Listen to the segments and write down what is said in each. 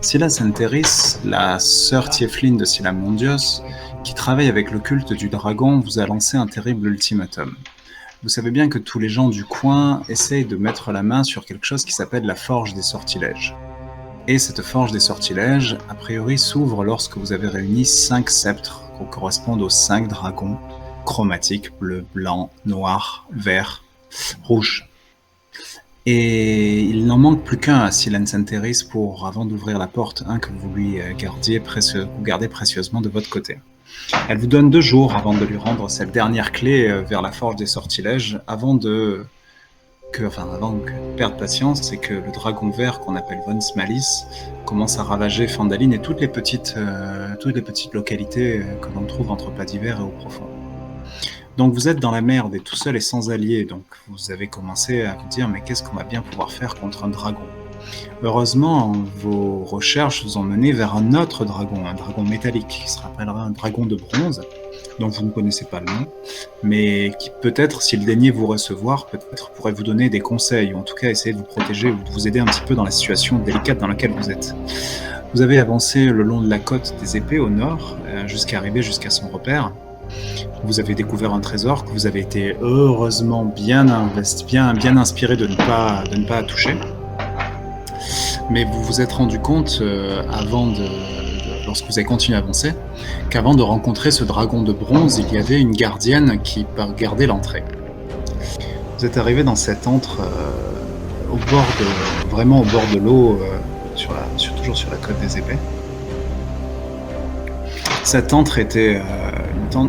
Scylla Senteris, la sœur Tiefling de Scylla Mondios, qui travaille avec le culte du dragon, vous a lancé un terrible ultimatum. Vous savez bien que tous les gens du coin essayent de mettre la main sur quelque chose qui s'appelle la Forge des Sortilèges. Et cette Forge des Sortilèges, a priori, s'ouvre lorsque vous avez réuni 5 sceptres qui correspondent aux 5 dragons chromatiques, bleu, blanc, noir, vert, rouge. Et il n'en manque plus qu'un à Scylla Senteris pour, avant d'ouvrir la porte, un que vous lui gardez précieusement de votre côté. Elle vous donne 2 jours avant de lui rendre cette dernière clé vers la Forge des Sortilèges, avant que perde patience et que le dragon vert qu'on appelle Von Smalis commence à ravager Phandaline et toutes les petites localités que l'on trouve entre Pas d'Hiver et Eau Profonde. Donc vous êtes dans la merde et tout seul et sans alliés, donc vous avez commencé à vous dire mais qu'est-ce qu'on va bien pouvoir faire contre un dragon ? Heureusement, vos recherches vous ont mené vers un autre dragon, un dragon métallique, qui se rappellera un dragon de bronze, dont vous ne connaissez pas le nom, mais qui peut-être, s'il daignait vous recevoir, peut-être pourrait vous donner des conseils, ou en tout cas essayer de vous protéger ou de vous aider un petit peu dans la situation délicate dans laquelle vous êtes. Vous avez avancé le long de la côte des épées au nord, jusqu'à arriver jusqu'à son repère. Vous avez découvert un trésor que vous avez été heureusement bien inspiré de ne pas toucher. Mais vous vous êtes rendu compte, lorsque vous avez continué à avancer, qu'avant de rencontrer ce dragon de bronze, il y avait une gardienne qui gardait l'entrée. Vous êtes arrivé dans cet antre vraiment au bord de l'eau, toujours sur la côte des épées. Cet antre était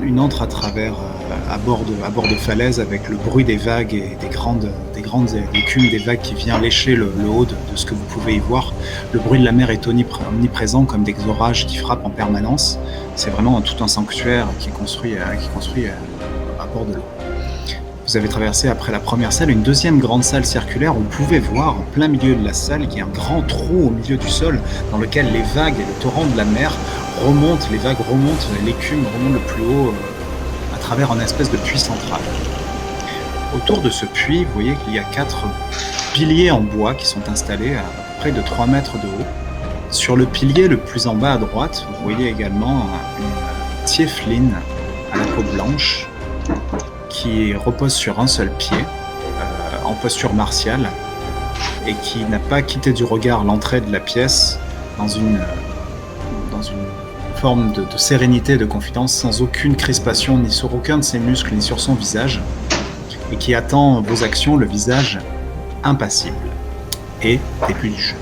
une antre à bord de falaise avec le bruit des vagues et des grandes écumes des vagues qui vient lécher le haut de ce que vous pouvez y voir. Le bruit de la mer est omniprésent comme des orages qui frappent en permanence. C'est vraiment tout un sanctuaire qui est construit à bord de l'eau. Vous avez traversé après la première salle une deuxième grande salle circulaire où vous pouvez voir en plein milieu de la salle qu'il y a un grand trou au milieu du sol dans lequel les vagues et le torrent de la mer les vagues remontent, l'écume remonte le plus haut à travers un espèce de puits central. Autour de ce puits, vous voyez qu'il y a 4 piliers en bois qui sont installés à près de 3 mètres de haut. Sur le pilier le plus en bas à droite, vous voyez également une tiefling à la peau blanche qui repose sur un seul pied, en posture martiale, et qui n'a pas quitté du regard l'entrée de la pièce dans une forme de sérénité et de confidence, sans aucune crispation ni sur aucun de ses muscles ni sur son visage, et qui attend vos actions, le visage impassible. Et début du jeu.